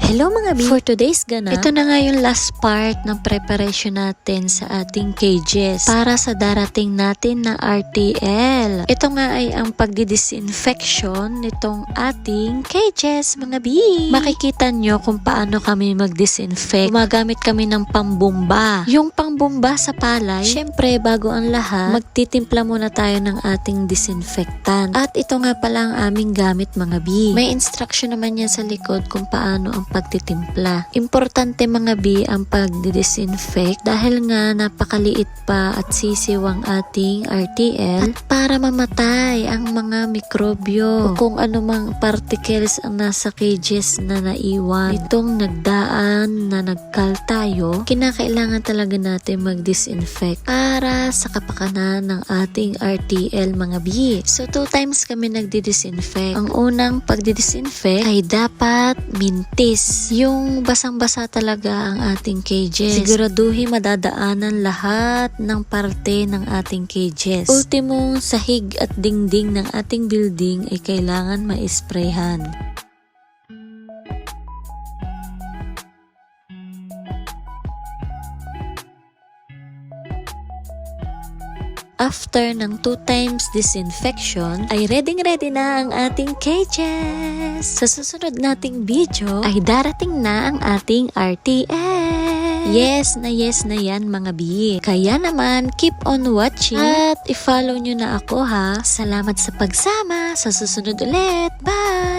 Hello mga B! For today's ganap, ito na nga yung last part ng preparation natin sa ating cages para sa darating natin na RTL. Ito nga ay ang pagdidisinfection nitong ating cages mga B. Makikita nyo kung paano kami mag-disinfect. Gumagamit kami ng pambumba. Yung pambumba sa palay, syempre bago ang lahat, magtitimpla muna tayo ng ating disinfectant. At ito nga pala ang aming gamit mga B. May instruction naman yan sa likod kung paano ang pagtitimpla. Importante mga B ang pagdidisinfect dahil nga napakaliit pa at sisiw ang ating RTL at para mamatay ang mga mikrobyo o kung anumang particles ang nasa cages na naiwan. Itong nagdaan na nagkal tayo, kinakailangan talaga natin mag-disinfect para sa kapakanan ng ating RTL mga B. So 2 times kami nagdi-disinfect. Ang unang pagdi-disinfect ay dapat mintis. Yung basang-basa talaga ang ating cages. Siguraduhin madadaanan lahat ng parte ng ating cages. Ultimong sahig at dingding ng ating building ay kailangan ma-sprayhan. After ng 2 times disinfection, ay ready na ang ating cages. Sa susunod nating video, ay darating na ang ating RTL. Yes na yan mga B. Kaya naman, keep on watching at i-follow nyo na ako ha. Salamat sa pagsama. Sa susunod ulit. Bye!